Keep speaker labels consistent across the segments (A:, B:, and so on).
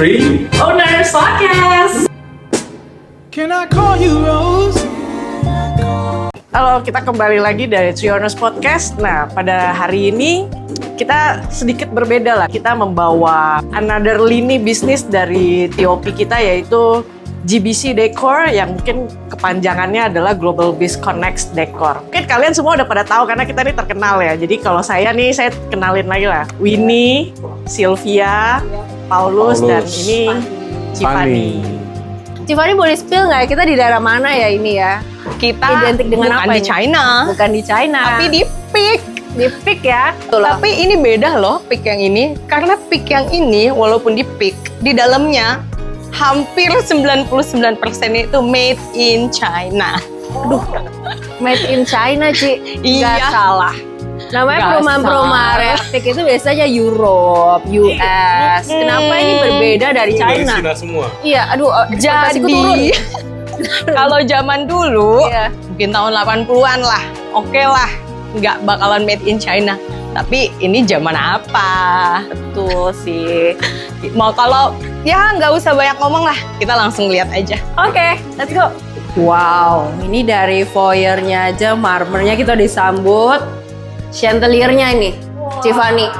A: Three
B: Owners Podcast.
C: Can I call you Rose?
B: Halo, kita kembali lagi dari Three Owners Podcast. Nah, pada hari ini kita sedikit berbeda lah. Kita membawa another lini bisnis dari TOP kita, yaitu GBC Decor, yang mungkin kepanjangannya adalah Global Biz Connects Decor. Mungkin kalian semua udah pada tahu karena kita ini terkenal ya. Jadi kalau saya kenalin lagi lah. Winnie, Sylvia, Paulus, dan ini Tiffany.
D: Tiffany boleh spill nggak? Kita di daerah mana ya ini ya?
E: Kita
D: identik dengan
E: bukan
D: apa
E: di
D: ini?
E: China,
D: Bukan di China.
E: tapi di Peak.
D: Di Peak ya.
E: Tapi ini beda loh Peak yang ini, karena Peak yang ini walaupun di Peak, di dalamnya hampir 99% itu made in China.
D: Made in China, Ci.
E: Iya.
D: Nggak salah. Namanya
E: Nggak
D: perumahan-perumahan
E: salah.
D: Peak itu biasanya Europe, US. Kenapa ini berbeda dari China?
A: Cina semua.
D: Iya, aduh, ekspektasiku turun.
E: Jadi kalau zaman dulu,
D: Iya.
E: mungkin tahun 80-an lah, oke lah, nggak bakalan made in China. Tapi ini zaman apa?
D: Betul sih.
E: Mau kalau ya nggak usah banyak ngomong lah, kita langsung lihat aja.
D: Oke, let's go. Wow, ini dari foyernya aja, marmernya kita disambut. Chandeliernya ini, Tiffany.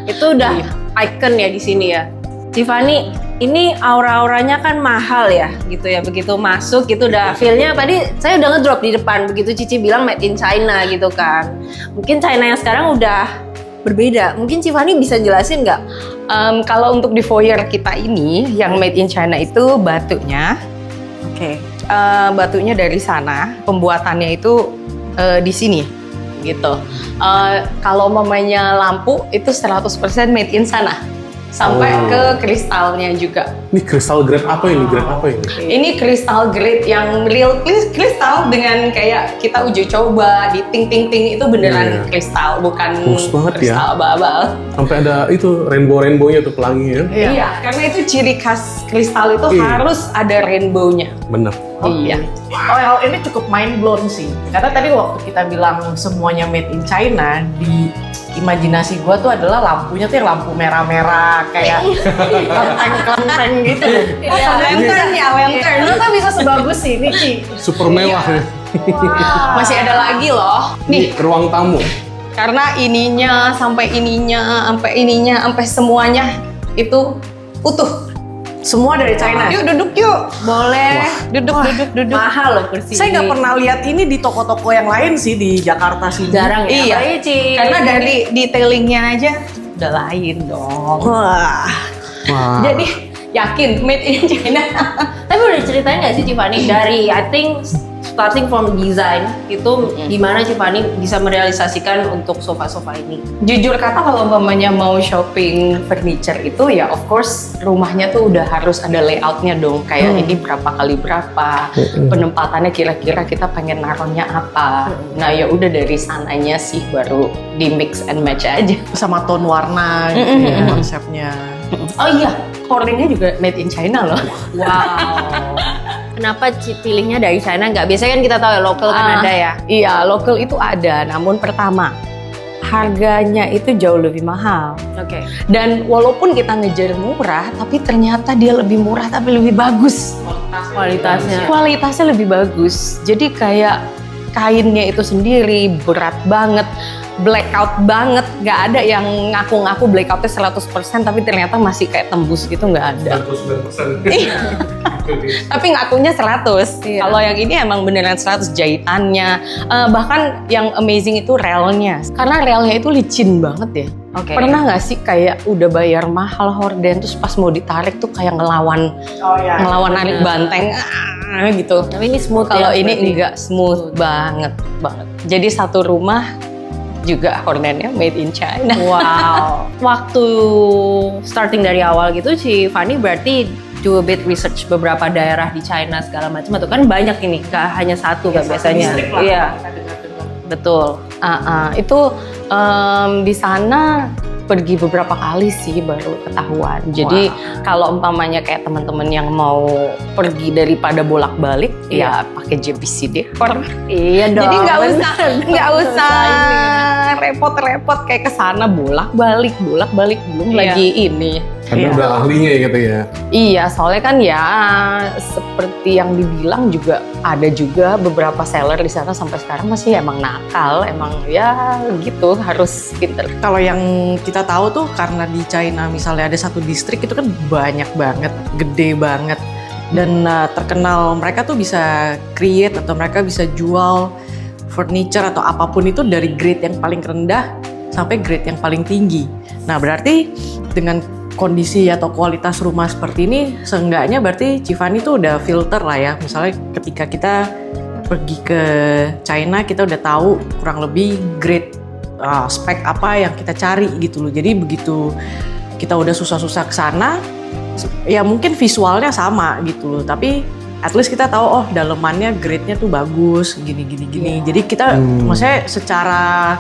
D: Itu udah icon ya di sini ya. Tiffany, ini aura-auranya kan mahal ya, gitu ya. Begitu masuk, itu udah feel-nya. Tadi saya udah ngedrop di depan, begitu Cici bilang made in China gitu kan. Mungkin China yang sekarang udah berbeda. Mungkin Tiffany bisa jelasin nggak?
E: Kalau untuk di foyer kita ini, yang made in China itu batunya,
D: Oke.
E: batunya dari sana, pembuatannya itu di sini, gitu. Kalau mamanya lampu itu 100% made in sana, sampai ke kristalnya juga.
A: Ini kristal grade apa ini? Grade apa ini?
E: Ini kristal grade yang real kristal dengan kayak kita uji coba di ting-ting-ting itu beneran
A: Iya.
E: kristal, bukan
A: Bagus banget ya.
E: kristal abal-abal.
A: Sampai ada itu rainbow-rainbownya tuh pelangi ya.
E: Iya, karena itu ciri khas kristal itu
A: Iya.
E: harus ada rainbow-nya.
A: Bener.
E: Iya.
B: Oh, ini cukup mind blown sih. Karena tadi waktu kita bilang semuanya made in China, di imajinasi gua tuh adalah lampunya tuh yang lampu merah-merah kayak kelenteng-kelenteng gitu.
E: Iya, lantern ya, lantern.
B: Ternyata bisa sebagus ini, Ci.
A: Super mewah ya.
E: Masih ada lagi loh.
A: Di
E: Nih,
A: ruang tamu.
E: karena ininya, sampai semuanya itu utuh.
B: Semua dari China.
E: Yuk duduk yuk.
D: Boleh.
E: Duduk.
D: Mahal loh kursi.
B: Saya nggak pernah lihat ini di toko-toko yang lain sih di Jakarta sini.
D: Jarang ya.
E: Iya.
D: Apalagi, Ci.
E: Karena dari detailingnya aja udah lain dong.
B: Wah.
A: Wah.
E: Jadi yakin made in China.
D: Tapi udah ceritain nggak sih Tiffany dari I think starting from design itu gimana Tiffany bisa merealisasikan untuk sofa-sofa ini?
E: Jujur kata kalau mamanya mau shopping furniture itu ya of course rumahnya tuh udah harus ada layoutnya dong. Kayak ini berapa kali berapa, penempatannya kira-kira kita pengen naruhnya apa. Nah ya udah dari sananya sih baru di mix and match aja.
B: Sama tone warna gitu ya konsepnya.
E: Oh iya, hordingnya juga made in China loh.
D: Wow. Kenapa pilihnya dari China nggak? Biasanya kan kita tahu ya lokal kan ada ya.
E: Iya, local itu ada. Namun pertama, harganya itu jauh lebih mahal.
D: Oke.
E: Dan walaupun kita ngejar murah, tapi ternyata dia lebih murah tapi lebih bagus.
D: Kualitasnya.
E: Kualitasnya lebih bagus. Jadi kayak kainnya itu sendiri berat banget, blackout banget. Nggak ada yang ngaku-ngaku blackoutnya 100% tapi ternyata masih kayak tembus gitu, nggak ada.
A: 99%.
E: Tapi ngakunya 100.
D: Iya.
E: Kalau yang ini emang beneran 100 jahitannya. Bahkan yang amazing itu relnya. Karena relnya itu licin banget ya.
D: Oke.
E: Pernah nggak sih kayak udah bayar mahal horden terus pas mau ditarik tuh kayak ngelawan
B: Oh ya.
E: narik banteng gitu.
D: Tapi ini smooth
E: Kalau
D: ya,
E: ini
D: berarti.
E: enggak smooth banget. Jadi satu rumah juga hordennya made in China.
D: Wow. Waktu starting dari awal gitu si Fanny berarti do a bit research beberapa daerah di China segala macam atau kan banyak ini, gak hanya satu kan biasanya.
B: Distrik lah,
D: Iya.
B: kita dengar-dengar.
D: Betul.
E: Itu di sana pergi beberapa kali sih baru ketahuan. Jadi kalau umpamanya kayak teman-teman yang mau pergi daripada bolak-balik, ya pakai JBC Decor.
D: Iya dong.
E: Jadi nggak usah repot-repot kayak kesana bolak-balik belum lagi ini.
A: Karena udah ahlinya ya gitu ya.
E: Iya, soalnya kan ya seperti yang dibilang juga ada juga beberapa seller di sana sampai sekarang masih emang nakal, emang ya gitu harus pinter.
B: Kalau yang kita tahu tuh karena di China misalnya ada satu distrik itu kan banyak banget, gede banget. Dan terkenal mereka tuh bisa create atau mereka bisa jual furniture atau apapun itu dari grade yang paling rendah sampai grade yang paling tinggi. Nah berarti dengan kondisi atau kualitas rumah seperti ini, seenggaknya berarti Cifani tuh udah filter lah ya. Misalnya ketika kita pergi ke China, kita udah tahu kurang lebih grade spek apa yang kita cari gitu loh. Jadi begitu kita udah susah-susah ke sana, ya mungkin visualnya sama gitu loh. Tapi at least kita tahu oh dalemannya grade-nya tuh bagus, gini. Jadi kita maksudnya secara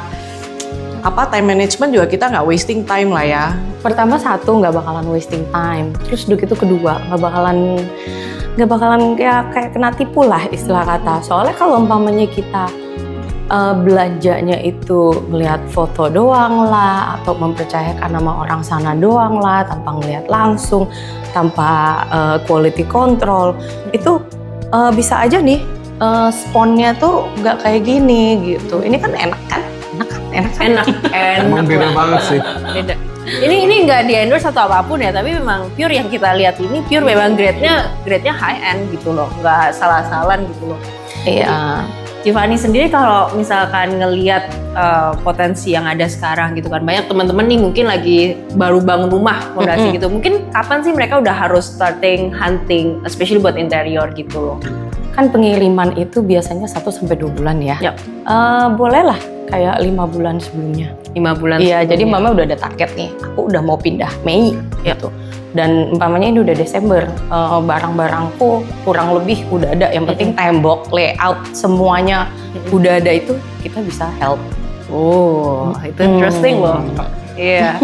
B: time management juga kita nggak wasting time lah ya.
E: Pertama satu nggak bakalan wasting time, terus udah gitu kedua nggak bakalan kayak kena tipu lah istilah kata. Soalnya kalau umpamanya kita belanjanya itu melihat foto doang lah atau mempercayakan nama orang sana doang lah tanpa ngelihat langsung, tanpa quality control, itu bisa aja nih sponnya tuh nggak kayak gini gitu. Ini kan enak kan?
D: Enak.
A: Emang beda banget sih.
D: Beda. Ini nggak di endorse atau apapun ya, tapi memang pure yang kita lihat ini pure memang grade-nya high end gitu loh, nggak salah-salan gitu loh.
E: Iya.
D: Cifani sendiri kalau misalkan ngelihat potensi yang ada sekarang gitu kan, banyak teman-teman nih mungkin lagi baru bangun rumah fondasi gitu, mungkin kapan sih mereka udah harus starting hunting, especially buat interior gitu loh?
E: Kan pengiriman itu biasanya 1-2 bulan ya.
D: Yap.
E: Boleh lah kayak 5 bulan sebelumnya.
D: 5 bulan
E: Iya,
D: sebelumnya.
E: jadi mama udah ada target nih. Aku udah mau pindah Mei gitu. Dan umpamanya ini udah Desember, barang-barangku kurang lebih udah ada. Yang penting tembok, layout, semuanya udah ada, itu kita bisa help.
D: Oh, itu interesting loh. Iya.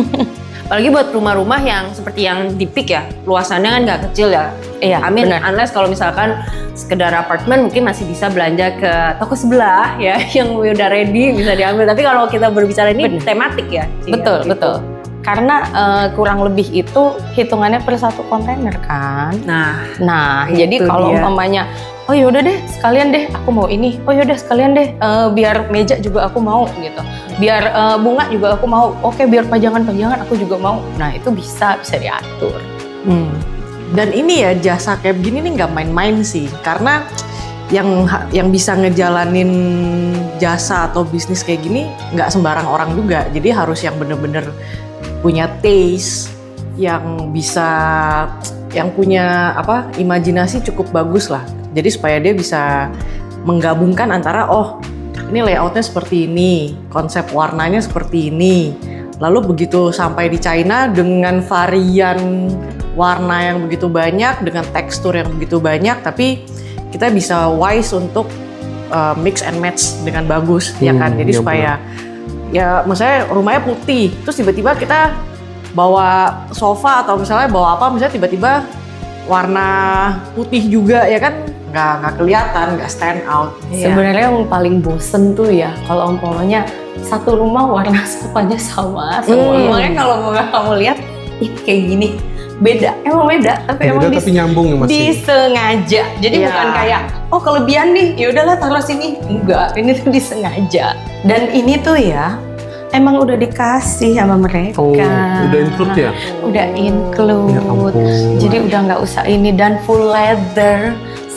D: Apalagi buat rumah-rumah yang seperti yang di Peak ya, luasannya kan nggak kecil ya.
E: Iya,
D: Amin.
E: benar.
D: Unless kalau misalkan sekedar apartemen mungkin masih bisa belanja ke toko sebelah ya, yang udah ready bisa diambil. Tapi kalau kita berbicara ini tematik ya.
E: Betul, betul. Karena kurang lebih itu hitungannya per satu kontainer kan. Nah, jadi kalau umpamanya, oh yaudah deh sekalian deh aku mau ini, oh yaudah sekalian deh biar meja juga aku mau gitu, biar bunga juga aku mau, oke biar pajangan-pajangan aku juga mau. Nah itu bisa diatur.
B: Dan ini ya jasa kayak begini nih nggak main-main sih, karena yang bisa ngejalanin jasa atau bisnis kayak gini nggak sembarang orang juga. Jadi harus yang bener-bener punya taste, yang punya imajinasi cukup bagus lah. Jadi supaya dia bisa menggabungkan antara ini layoutnya seperti ini, konsep warnanya seperti ini. Lalu begitu sampai di China dengan varian warna yang begitu banyak, dengan tekstur yang begitu banyak, tapi kita bisa wise untuk mix and match dengan bagus, ya kan? Jadi supaya ya maksudnya rumahnya putih, terus tiba-tiba kita bawa sofa atau misalnya bawa apa, misalnya tiba-tiba warna putih juga, ya kan? Nggak kelihatan, nggak stand out.
E: Sebenarnya yang paling bosen tuh ya kalau umpamanya satu rumah warna sofanya sama semua. Makanya kalau kamu lihat ini kayak gini, emang beda, tapi emang
A: tapi nyambung ya masih.
E: Disengaja. Jadi bukan kayak kelebihan nih, ya udahlah taruh sini. Enggak, ini tuh disengaja. Dan ini tuh ya emang udah dikasih sama mereka.
A: Oh, udah include ya?
E: Udah include.
A: Ya ampun.
E: Jadi udah nggak usah ini, dan full leather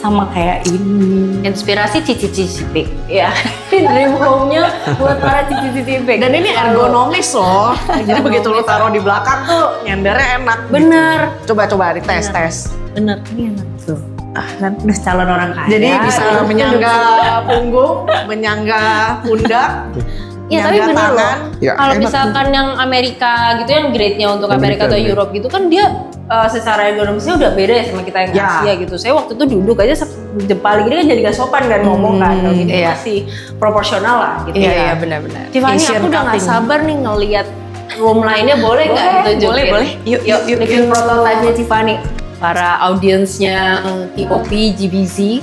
E: sama kayak ini.
D: Inspirasi cici-cici Peak ya. Dream home-nya buat para cici-cici Peak.
B: Dan ini ergonomis loh. Jadi begitu lo taruh di belakang tuh nyendernya enak.
D: Bener.
B: Gitu. Coba dites.
D: Bener, ini enak tuh. Kan udah calon orang kaya.
B: Jadi bisa menyangga punggung, menyangga pundak.
D: Iya tapi bener loh.
A: Ya,
D: Kalau
A: enak
D: misalkan yang Amerika gitu, yang grade-nya untuk Amerika atau Europe gitu kan dia secara ergonomisnya udah beda ya sama kita yang Asia gitu. Saya waktu itu duduk aja jempol gini kan jadi gak sopan kan ngomong kan. Kalau gitu masih proporsional lah gitu ya.
E: Iya benar-benar.
D: Tiffany, aku udah gak sabar nih ngelihat room lainnya boleh nggak ditunjukin?
B: boleh.
D: Yuk, bikin prototipe-nya Tiffany. Para audiensnya TOP, GBZ.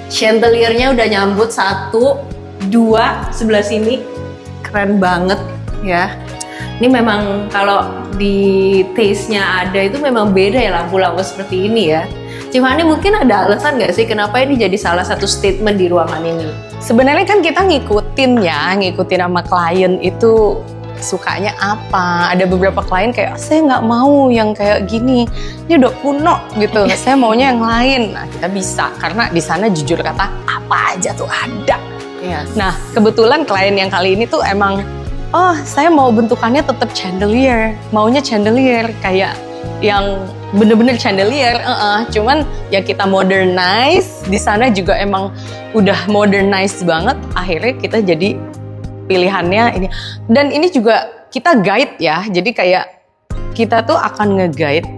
D: Chandeliernya udah nyambut 1, 2 sebelah sini. Keren banget ya. Ini memang kalau di taste-nya ada itu memang beda ya lampu-lampu seperti ini ya. Tiffany mungkin ada alasan nggak sih kenapa ini jadi salah satu statement di ruangan ini?
E: Sebenarnya kan kita ngikutin sama klien itu sukanya apa. Ada beberapa klien kayak, saya nggak mau yang kayak gini, ini udah kuno gitu. Saya maunya yang lain. Nah kita bisa, karena di sana jujur kata apa aja tuh ada.
B: Yes.
E: Nah kebetulan klien yang kali ini tuh emang, oh saya mau bentukannya tetap chandelier, maunya chandelier kayak yang bener-bener chandelier, cuman ya kita modernize. Di sana juga emang udah modernize banget. Akhirnya kita jadi pilihannya ini. Dan ini juga kita guide ya. Jadi kayak kita tuh akan nge-guide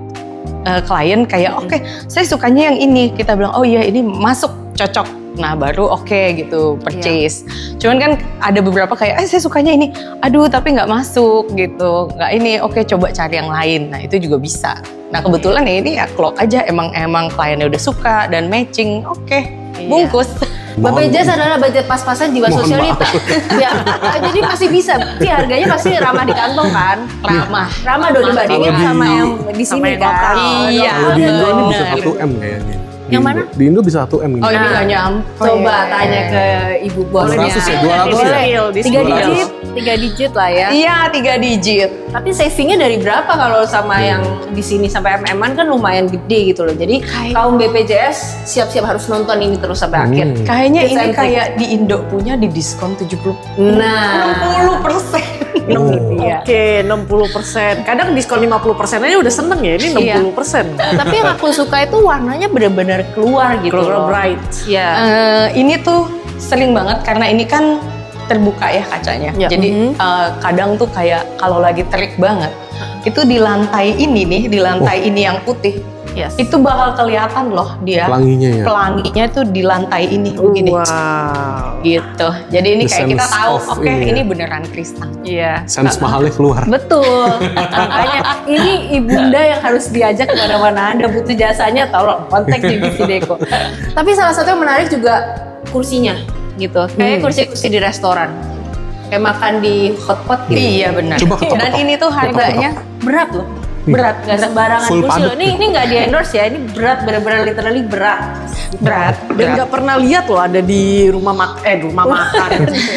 E: klien kayak oke, saya sukanya yang ini. Kita bilang oh iya ini masuk, cocok. Nah baru oke gitu purchase. Cuman kan ada beberapa kayak saya sukanya ini, aduh tapi nggak masuk gitu, nggak ini, oke coba cari yang lain. Nah itu juga bisa. Nah kebetulan ya ini ya klop aja, emang kliennya udah suka dan matching, oke, bungkus.
D: BPJS adalah budget pas-pasan jiwa
A: Mohon
D: sosialita. Ya, jadi masih bisa. Tapi harganya pasti ramah di kantong kan? Ramah dong dibandingin
A: Kalau
D: sama
A: di-
D: yang di
B: sama
D: sini
B: yang
D: kan.
B: lokal.
E: Iya.
A: Kalau di Indo ini bisa
E: benar.
A: 1M kayaknya. Di
D: Yang
A: Indo.
D: mana?
A: Di Indo bisa 1M gitu.
E: Oh ini nggak nyampe.
D: Coba tanya ke ibu bosnya.
A: 200 ya, 200 ya?
B: Di
D: 3
A: 200.
D: digit, 3 digit lah ya.
E: Iya 3 digit.
D: Tapi savingnya dari berapa kalau sama yang di sini sampai MM-an kan lumayan gede gitu loh. Jadi kaum BPJS siap-siap harus nonton ini terus sampai akhir.
E: Kayaknya
D: Tips
E: ini
D: and tricks.
E: kayak di Indo punya di diskon 70.
D: Nah,
E: 60%.
A: Oh.
D: iya.
B: Oke, 60%. Kadang diskon 50% aja udah seneng ya. Ini 60%.
D: Tapi yang aku suka itu warnanya benar-benar keluar gitu
B: Keluar
D: loh.
B: bright.
D: Iya.
E: Ini tuh sering banget karena ini kan terbuka ya kacanya.
B: Ya.
E: Jadi kadang tuh kayak kalau lagi terik banget, itu di lantai ini nih, di lantai ini yang putih,
B: Yes.
E: itu bakal kelihatan loh dia.
A: Pelanginya ya.
E: Pelanginya tuh di lantai ini begini.
B: Wow.
E: Gitu. Jadi ini
A: The
E: kayak kita
A: sense
E: tahu,
A: of
E: oke
A: ini ya.
E: ini beneran kristal.
B: Iya.
A: Sense mahalnya keluar.
D: Betul. Makanya ini ibunda yang harus diajak kemana-mana. Anda butuh jasanya, tolong kontak GBZ Deco. Tapi salah satu yang menarik juga kursinya gitu. Kayak kursi-kursi di restoran. Kayak makan di hotpot gitu.
E: Iya benar.
A: Coba ketok-ketok.
E: Dan ini tuh harganya
D: Berat loh.
E: berat,
D: Gak sembarangan
A: Full
D: kursi loh.
A: padet.
D: Ini nggak di endorse ya. Ini berat, benar-benar literally berat.
B: Dan nggak pernah lihat loh ada di rumah makan.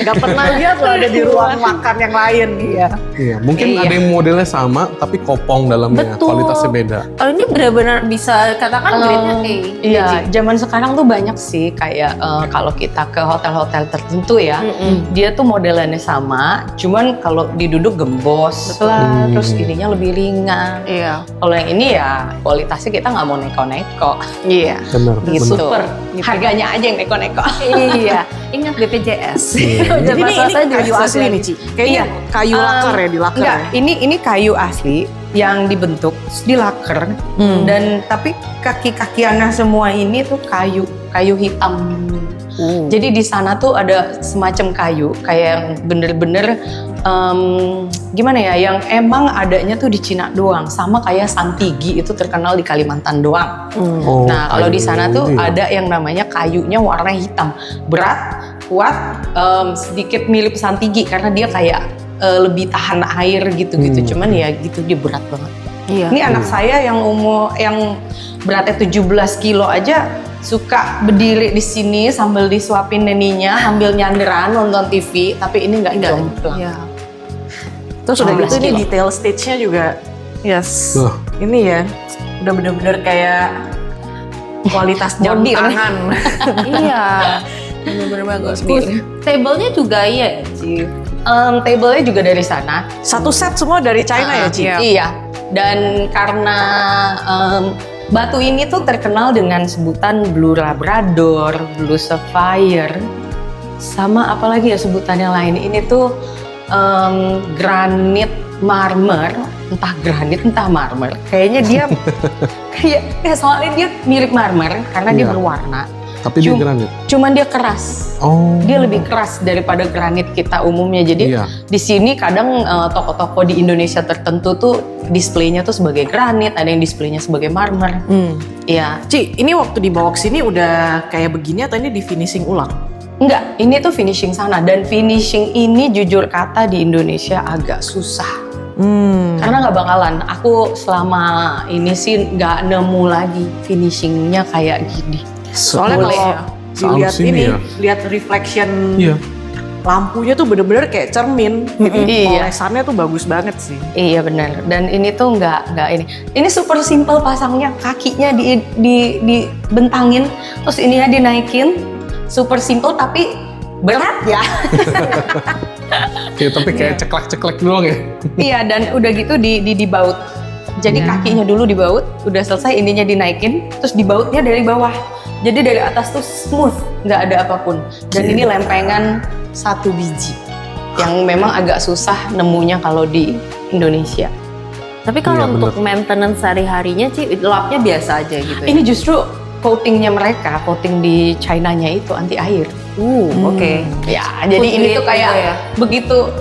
B: Nggak pernah lihat loh ada di ruang makan yang lain. Iya.
A: Iya, mungkin
E: Iya.
A: ada yang modelnya sama tapi kopong dalamnya,
D: Betul.
A: kualitasnya beda.
D: Kalau ini benar-benar bisa katakan grade-nya A.
E: Iya, zaman sekarang tuh banyak sih kayak kalau kita ke hotel-hotel tertentu ya, dia tuh modelannya sama, cuman kalau diduduk gembos lah, terus ininya lebih ringan.
B: Iya.
E: Kalau yang ini ya kualitasnya kita nggak mau neko-neko,
B: Iya.
A: Benar,
E: gitu.
A: benar.
E: Harganya aja yang neko-neko.
D: Iya, ingat BPJS.
A: Iya.
B: Jadi ini kayu asli nih, Ci. Kayaknya kayu lakar ya, di lakar
E: Enggak,
B: ya.
E: ini kayu asli yang dibentuk terus dilaker dan tapi kaki-kakiannya semua ini tuh kayu hitam. Jadi di sana tuh ada semacam kayu kayak yang bener-bener gimana ya, yang emang adanya tuh di Cina doang, sama kayak Santigi itu terkenal di Kalimantan doang.
A: Oh,
E: Nah kalau di sana tuh
A: kayu ini.
E: ada yang namanya kayunya warna hitam, berat, kuat, sedikit mirip Santigi karena dia kayak lebih tahan air gitu-gitu. Cuman ya gitu dia berat banget.
B: Iya.
E: Ini anak saya yang yang beratnya 17 kilo aja suka berdiri di sini sambil disuapin neninya sambil nyanderan nonton TV, tapi ini nggak jomplang.
B: Iya. Terus udah
E: 12
B: gitu ini
E: kilo.
B: detail stage-nya juga, yes.
A: Wah.
B: Ini ya, udah bener-bener kayak kualitas jam
E: Modern.
B: tangan.
D: Iya, benar-benar bagus. Table-nya juga iya, Ci.
E: Tablenya juga dari sana.
B: Satu set semua dari China ya, Ci?
E: Iya. Dan karena batu ini tuh terkenal dengan sebutan Blue Labrador, Blue Sapphire, sama apalagi ya sebutan yang lain. Ini tuh granit marmer, entah granit entah marmer. Kayaknya dia soalnya dia mirip marmer karena dia
A: Iya.
E: berwarna.
A: Tapi dia granit.
E: Cuman dia keras.
A: Oh.
E: Dia lebih keras daripada granit kita umumnya. Jadi
A: Iya.
E: di sini kadang toko-toko di Indonesia tertentu tuh displaynya tuh sebagai granit, ada yang displaynya sebagai marmer. Iya.
B: Ci, ini waktu dibawa ke sini udah kayak begini atau ini di finishing ulang?
E: Enggak, ini tuh finishing sana. Dan finishing ini jujur kata di Indonesia agak susah. Karena nggak bakalan. Aku selama ini sih nggak nemu lagi finishingnya kayak gini.
B: Soalnya
A: Boleh
B: kalau
A: ya.
B: dilihat
A: Sini
B: ini,
A: ya.
B: lihat reflection
A: Iya.
B: lampunya tuh bener-bener kayak cermin.
E: Iya.
B: Olesannya tuh bagus banget sih.
E: Iya benar. Dan ini tuh nggak ini. Ini super simple pasangnya. Kakinya dibentangin, terus ininya dinaikin. Super simple tapi berat ya.
A: Oke, tapi kayak ceklek-ceklek doang ya.
E: Iya, dan udah gitu dibaut. Jadi kakinya dulu dibaut, udah selesai ininya dinaikin, terus dibautnya dari bawah. Jadi dari atas tuh smooth, nggak ada apapun. Dan ini lempengan 1 biji, yang memang agak susah nemunya kalau di Indonesia.
D: Tapi kalau
A: Iya,
D: untuk maintenance sehari-harinya sih lapnya biasa aja gitu ya?
E: Ini justru coatingnya mereka, coating di China-nya itu anti air.
D: Oke.
E: Ya, jadi
D: Food
E: ini
D: grade
E: tuh kayak
D: gitu ya?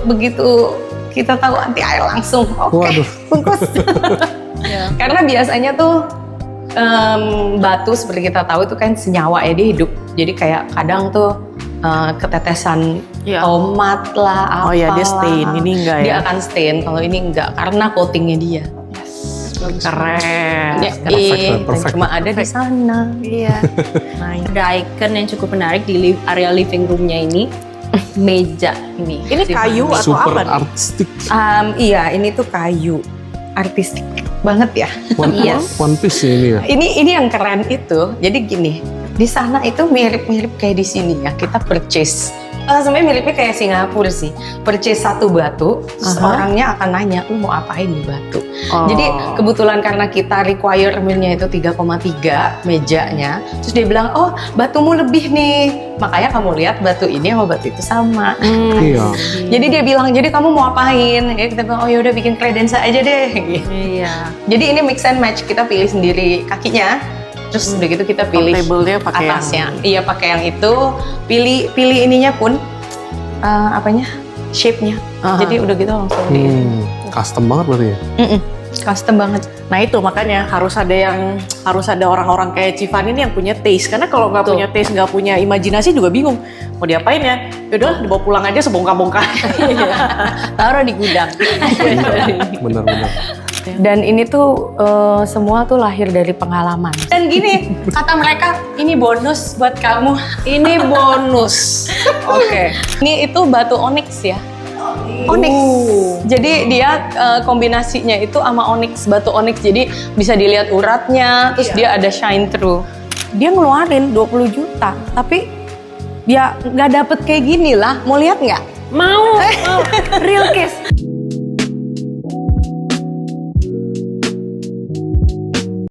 E: begitu kita tahu anti air langsung. Oke,
A: Waduh.
E: bungkus. Karena biasanya tuh batu seperti kita tahu itu kan senyawa ya, dia hidup. Jadi kayak kadang tuh ketetesan
B: Iya.
E: tomat lah,
B: Oh ya, dia
E: apalah.
B: stain. Ini enggak ya?
E: Dia akan stain. Kalau ini enggak karena coatingnya dia.
B: Keren.
E: Ya,
A: Perfect, perfect.
E: cuma ada di sana.
D: Iya.
B: Nice.
D: Ada icon yang cukup menarik di area living roomnya ini. Meja ini.
B: Ini kayu atau
A: Super
B: apa nih?
A: artistik.
E: Iya, ini tuh kayu artistik banget ya.
A: One Piece ya ini ya.
E: Ini yang keren itu. Jadi gini, di sana itu mirip-mirip kayak di sini ya. Kita purchase. Sebenarnya miripnya kayak Singapura sih. Purchase 1 batu, terus orangnya akan nanya, lu mau apain nih batu?
B: Oh.
E: Jadi kebetulan karena kita requirement-nya itu 3,3 mejanya, terus dia bilang, oh batumu lebih nih. Makanya kamu lihat batu ini sama batu itu sama.
A: Iya.
E: Jadi dia bilang, jadi kamu mau apain? Ya kita bilang, oh yaudah bikin kredensa aja deh. Gitu.
D: Iya.
E: Jadi ini mix and match, kita pilih sendiri kakinya, terus udah gitu kita pilih
B: Portable-nya pakai yang
E: atasnya. Iya pakai yang itu, pilih ininya pun apanya, shape-nya. Jadi udah gitu langsung di
A: Custom banget berarti ya.
E: custom banget.
B: Nah itu makanya harus ada orang-orang kayak Civan ini yang punya taste. Karena kalau nggak punya taste, nggak punya imajinasi juga bingung mau diapain ya. Yaudah dibawa pulang aja sebongkar-bongkar.
D: Taruh di gudang.
A: Benar-benar.
E: Dan ini tuh semua tuh lahir dari pengalaman. Dan gini, kata mereka, ini bonus buat kamu.
B: Ini bonus. Oke.
E: Ini itu batu onyx ya. Onyx. Jadi dia kombinasinya itu sama onyx, batu onyx. Jadi bisa dilihat uratnya, terus dia ada shine through. Dia ngeluarin 20 juta, tapi ya nggak dapet kayak gini lah. Mau lihat nggak?
D: Mau. Real case.